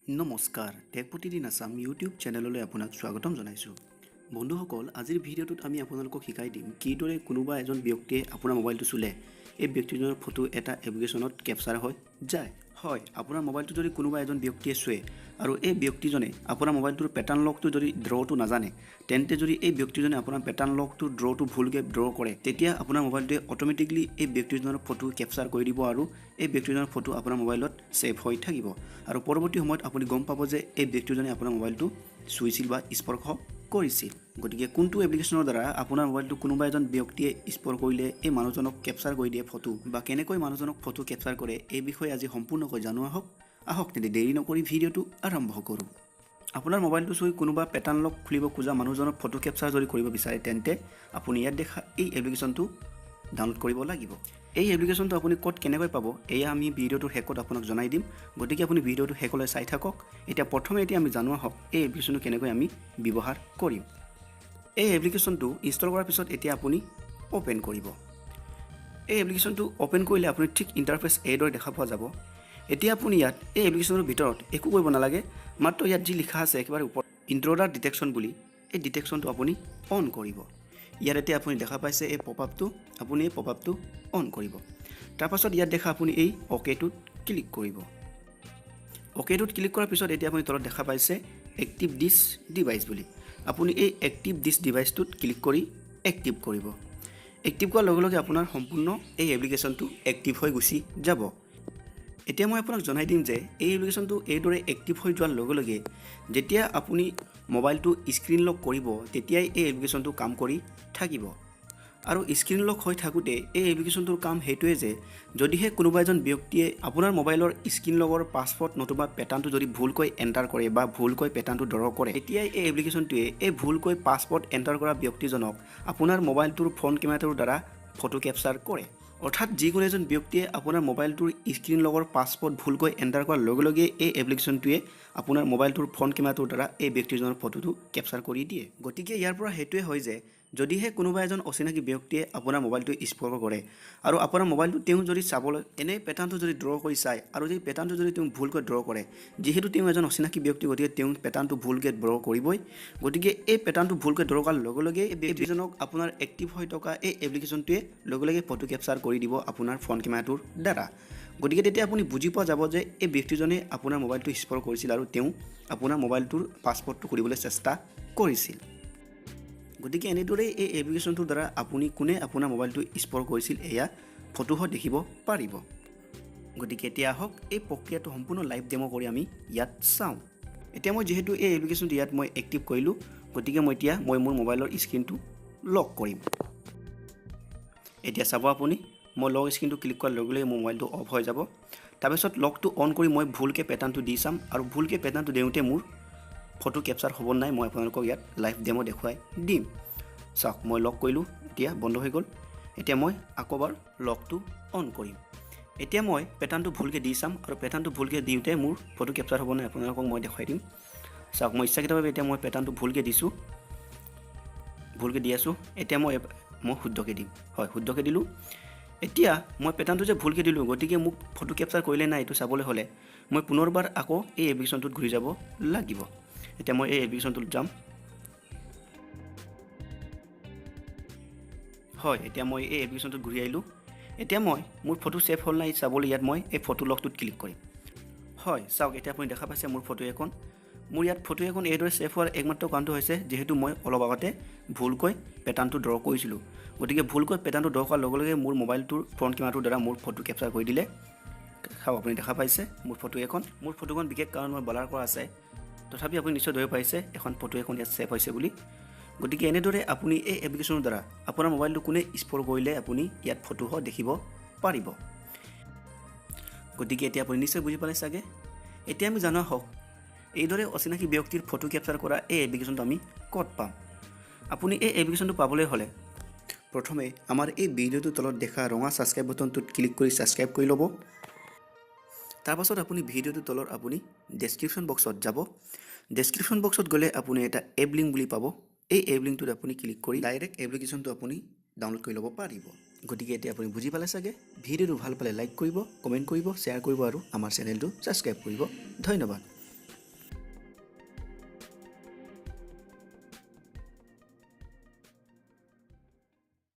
নমস্কাৰ টেক প্ৰতিদিন আছাম ইউটিউব চেনেললৈ আপোনাক স্বাগতম জনাইছোঁ। বন্ধুসকল, আজিৰ ভিডিঅ'টোত আমি আপোনালোকক শিকাই দিম কিদৰে কোনোবা এজন ব্যক্তিয়ে আপোনাৰ মোবাইলটো চুলে এই ব্যক্তিজনৰ ফটো এটা এপ্লিকেশ্যনত কেপচাৰ হৈ যায়। হয়, আপোনাৰ মোবাইলটো যদি কোনোবা এজন ব্যক্তিয়ে চুৱে আৰু এই ব্যক্তিজনে আপোনাৰ মোবাইলটোৰ পেটাৰ্ণ লকটো যদি ড্ৰটো নাজানে, তেন্তে যদি এই ব্যক্তিজনে আপোনাৰ পেটাৰ্ণ লকটো ড্ৰটো ভুলকৈ ড্ৰ কৰে, তেতিয়া আপোনাৰ মোবাইলটোৱে অট'মেটিকলি এই ব্যক্তিজনৰ ফটো কেপচাৰ কৰি দিব আৰু এই ব্যক্তিজনৰ ফটো আপোনাৰ মোবাইলত ছেভ হৈ থাকিব আৰু পৰৱৰ্তী সময়ত আপুনি গম পাব যে এই ব্যক্তিজনে আপোনাৰ মোবাইলটো চুইছিল বা স্পৰ্শ কৰিছিল। গতিকে কোনটো এপ্লিকেশ্যনৰ দ্বাৰা আপোনাৰ মোবাইলটো কোনোবা এজন ব্যক্তিয়ে স্পৰ্শ কৰিলে এই মানুহজনক কেপচাৰ কৰি দিয়ে ফটো, বা কেনেকৈ মানুহজনক ফটো কেপচাৰ কৰে, এই বিষয়ে আজি সম্পূৰ্ণকৈ জানো আহক তেন্তে দেৰি নকৰি ভিডিঅ'টো আৰম্ভ কৰোঁ। আপোনাৰ মোবাইলটো চুই কোনোবা পেটাৰ্ণ লক খুলিব খোজা মানুহজনৰ ফটো কেপচাৰ যদি কৰিব বিচাৰে, তেন্তে আপুনি ইয়াত দেখা এই এপ্লিকেশ্যনটো ডাউনলোড কৰিব লাগিব। এই এপ্লিকেশ্যনটো আপুনি ক'ত কেনেকৈ পাব, এয়া আমি ভিডিঅ'টোৰ শেষত আপোনাক জনাই দিম। গতিকে আপুনি ভিডিঅ'টো শেষলৈ চাই থাকক। প্ৰথমে আমি জানো আহক এই এপ্লিকেশ্যনটো কেনেকৈ আমি ব্যৱহাৰ কৰিম। এই এপ্লিকেশ্যনটো ইনষ্টল কৰাৰ পিছত এতিয়া আপুনি অ'পেন কৰিব। এই এপ্লিকেশ্যনটো অ'পেন কৰিলে আপুনি ঠিক ইণ্টাৰফেচ এইদৰে দেখা পোৱা যাব। এতিয়া আপুনি ইয়াত এই এপ্লিকেশ্যনৰ ভিতৰত একো কৰিব নালাগে, মাত্ৰ ইয়াত যি লিখা আছে একেবাৰে ওপৰত ইন্ট্ৰুডাৰ ডিটেকশ্যন বুলি, এই ডিটেকশ্যনটো আপুনি অন কৰিব। ইয়াত এতিয়া আপুনি দেখা পাইছে এই পপআপটো, আপুনি এই পপআপটো অন কৰিব। তাৰপাছত ইয়াত দেখা আপুনি এই অ'কেটোত ক্লিক কৰিব। অ'কেটোত ক্লিক কৰাৰ পিছত এতিয়া আপুনি তলত দেখা পাইছে এক্টিভ দিছ ডিভাইচ বুলি, আপুনি এই এক্টিভ দিছ ডিভাইচটোত ক্লিক কৰি এক্টিভ কৰিব। এক্টিভ কৰাৰ লগে লগে আপোনাৰ সম্পূৰ্ণ এই এপ্লিকেশ্যনটো এক্টিভ হৈ গুচি যাব। এতিয়া মই আপোনাক জনাই দিম যে এই এপ্লিকেশ্যনটো এইদৰে এক্টিভ হৈ যোৱাৰ লগে লগে যেতিয়া আপুনি মোবাইলটো স্ক্ৰীন লক কৰিব, তেতিয়াই এই এপ্লিকেশ্যনটো কাম কৰি থাকিব। আৰু স্ক্ৰীন লক হৈ থাকোঁতে এই এপ্লিকেশ্যনটোৰ কাম সেইটোৱে যে যদিহে কোনোবা এজন ব্যক্তিয়ে আপোনাৰ মোবাইলৰ স্ক্ৰীন লগৰ পাছৱৰ্ড নতুবা পেটাৰ্ণটো যদি ভুলকৈ এণ্টাৰ কৰে বা ভুলকৈ পেটাৰ্ণটো ড্ৰ কৰে, তেতিয়াই এই এপ্লিকেশ্যনটোৱে এই ভুলকৈ পাছৱৰ্ড এণ্টাৰ কৰা ব্যক্তিজনক আপোনাৰ মোবাইলটোৰ ফ্ৰণ্ট কেমেৰাটোৰ দ্বাৰা ফটো কেপচাৰ কৰে। অৰ্থাৎ যিকোনো এজন ব্যক্তিয়ে আপোনাৰ মোবাইলটোৰ স্ক্ৰীন লগৰ পাছৱৰ্ড ভুলকৈ এণ্টাৰ কৰাৰ লগে লগে এই এপ্লিকেশ্যনটোৱে আপোনাৰ মোবাইলটোৰ ফ্ৰণ্ট কেমেৰাটোৰ দ্বাৰা এই ব্যক্তিজনৰ ফটোটো কেপচাৰ কৰি দিয়ে। গতিকে ইয়াৰ পৰা সেইটোৱে হয় যে যদিহে কোনোবা এজন অচিনাকি ব্যক্তিয়ে আপোনাৰ মোবাইলটো স্পৰ্শ কৰে আৰু আপোনাৰ মোবাইলটো তেওঁ যদি চাবলৈ এনেই পেটাৰ্ণটো যদি ড্ৰ কৰি চায় আৰু যদি পেটাৰ্ণটো যদি তেওঁ ভুলকৈ ড্ৰ কৰে, যিহেতু তেওঁ এজন অচিনাকি ব্যক্তি, গতিকে তেওঁ পেটাৰ্ণটো ভুলকৈ ড্ৰ কৰিবই। গতিকে এই পেটাৰ্ণটো ভুলকৈ ড্ৰ কৰাৰ লগে লগে এই ব্যক্তিজনক আপোনাৰ এক্টিভ হৈ থকা এই এপ্লিকেশ্যনটোৱে লগে লগে ফটো কেপচাৰ কৰি দিব আপোনাৰ ফ্ৰণ্ট কেমেৰাটোৰ দ্বাৰা। গতিকে তেতিয়া আপুনি বুজি পোৱা যাব যে এই ব্যক্তিজনে আপোনাৰ মোবাইলটো স্পৰ্শ কৰিছিল আৰু তেওঁ আপোনাৰ মোবাইলটোৰ পাছৱৰ্ডটো কৰিবলৈ চেষ্টা কৰিছিল। গতিকে এনেদৰেই এই এপ্লিকেশ্যনটোৰ দ্বাৰা আপুনি কোনে আপোনাৰ মোবাইলটো স্পৰ্শ কৰিছিল এয়া ফটোসহ দেখিব পাৰিব। গতিকে এতিয়া আহক এই প্ৰক্ৰিয়াটো সম্পূৰ্ণ লাইভ ডেমো কৰি আমি ইয়াত চাওঁ। এতিয়া মই যিহেতু এই এপ্লিকেশ্যনটো ইয়াত মই এক্টিভ কৰিলোঁ, গতিকে মই মোৰ মোবাইলৰ স্ক্ৰীনটো লক কৰিম। এতিয়া চাব আপুনি, মই লক স্ক্ৰীনটো ক্লিক কৰাৰ লগে লগে মোৰ মোবাইলটো অফ হৈ যাব। তাৰপিছত লকটো অন কৰি মই ভুলকৈ পেটাৰ্ণটো দি চাম আৰু ভুলকৈ পেটাৰ্ণটো দিওঁতে মোৰ ফটো কেপচাৰ হ'ব নাই মই আপোনালোকক ইয়াত লাইভ ডেমো দেখুৱাই দিম। চাওক, মই লক কৰিলোঁ, এতিয়া বন্ধ হৈ গ'ল। এতিয়া মই আকৌ এবাৰ লকটো অন কৰিম। এতিয়া মই পেটাৰ্ণটো ভুলকৈ দি চাম আৰু পেটাৰ্ণটো ভুলকৈ দিওঁতে মোৰ ফটো কেপচাৰ হ'ব নাই আপোনালোকক মই দেখুৱাই দিম। চাওক, মই ইচ্ছাকৃতভাৱে এতিয়া মই পেটাৰ্ণটো ভুলকৈ দিছোঁ, ভুলকৈ দি আছোঁ। এতিয়া মই শুদ্ধকৈ দিম। হয়, শুদ্ধকৈ দিলোঁ। এতিয়া মই পেটাৰ্ণটো যে ভুলকৈ দিলোঁ, গতিকে মোক ফটো কেপচাৰ কৰিলে নাই এইটো চাবলৈ হ'লে মই পুনৰবাৰ আকৌ এই এপ্লিকেশ্যনটোত ঘূৰি যাব লাগিব। এতিয়া মই এই এপ্লিকেশ্যনটোত যাম। হয়, এতিয়া মই এই এপ্লিকেশ্যনটোত ঘূৰি আহিলোঁ। এতিয়া মই মোৰ ফটো ছেভ হ'ল নাই চাবলৈ ইয়াত মই এই ফটো লগটোত ক্লিক কৰিম। হয়, চাওক, এতিয়া আপুনি দেখা পাইছে মোৰ ফটো এখন। মোৰ ইয়াত ফটো এখন এইদৰে ছেভ হোৱাৰ একমাত্ৰ কাৰণটো হৈছে যিহেতু মই অলপ আগতে ভুলকৈ পেটাৰ্ণটো ড্ৰ কৰিছিলোঁ। গতিকে ভুলকৈ পেটাৰ্ণটো ড্ৰ কৰাৰ লগে লগে মোৰ মোবাইলটোৰ ফ্ৰণ্ট কেমেৰাটোৰ দ্বাৰা মোৰ ফটো কেপচাৰ কৰি দিলে। চাওক, আপুনি দেখা পাইছে মোৰ ফটো এখন। মোৰ ফটোখন বিশেষ কাৰণ মই ব্লাৰ কৰা আছে, তথাপি আপুনি নিশ্চয় ধৰিব পাৰিছে এখন ফটো এখন ইয়াত ছেভ হৈছে বুলি। গতিকে এনেদৰে আপুনি এই এপ্লিকেশ্যনৰ দ্বাৰা আপোনাৰ মোবাইলটো কোনে স্পৰ্শ কৰিলে আপুনি ইয়াত ফটোসহ দেখিব পাৰিব। গতিকে এতিয়া আপুনি নিশ্চয় বুজি পালে চাগে। এতিয়া আমি জানো আহক এইদৰে অচিনাকি ব্যক্তিৰ ফটো কেপচাৰ কৰা এই এপ্লিকেশ্যনটো আমি ক'ত পাম। আপুনি এই এপ্লিকেশ্যনটো পাবলৈ হ'লে প্ৰথমে আমাৰ এই ভিডিঅ'টোৰ তলত দেখা ৰঙা ছাবস্ক্ৰাইব বাটনটোত ক্লিক কৰি ছাবস্ক্ৰাইব কৰি ল'ব। তাৰপাছত আপুনি ভিডিঅ'টোৰ তলত আপুনি ডেছক্ৰিপশ্যন বক্সত যাব। ডেছক্ৰিপশ্যন বক্সত গ'লে আপুনি এটা এপ লিংক বুলি পাব। এই এপ লিংকটোত আপুনি ক্লিক কৰি ডাইৰেক্ট এপ্লিকেশ্যনটো আপুনি ডাউনলোড কৰি ল'ব পাৰিব। গতিকে এতিয়া আপুনি বুজি পালে চাগে। ভিডিঅ'টো ভাল পালে লাইক কৰিব, কমেণ্ট কৰিব, শ্বেয়াৰ কৰিব আৰু আমাৰ চেনেলটো ছাবস্ক্ৰাইব কৰিব। ধন্যবাদ।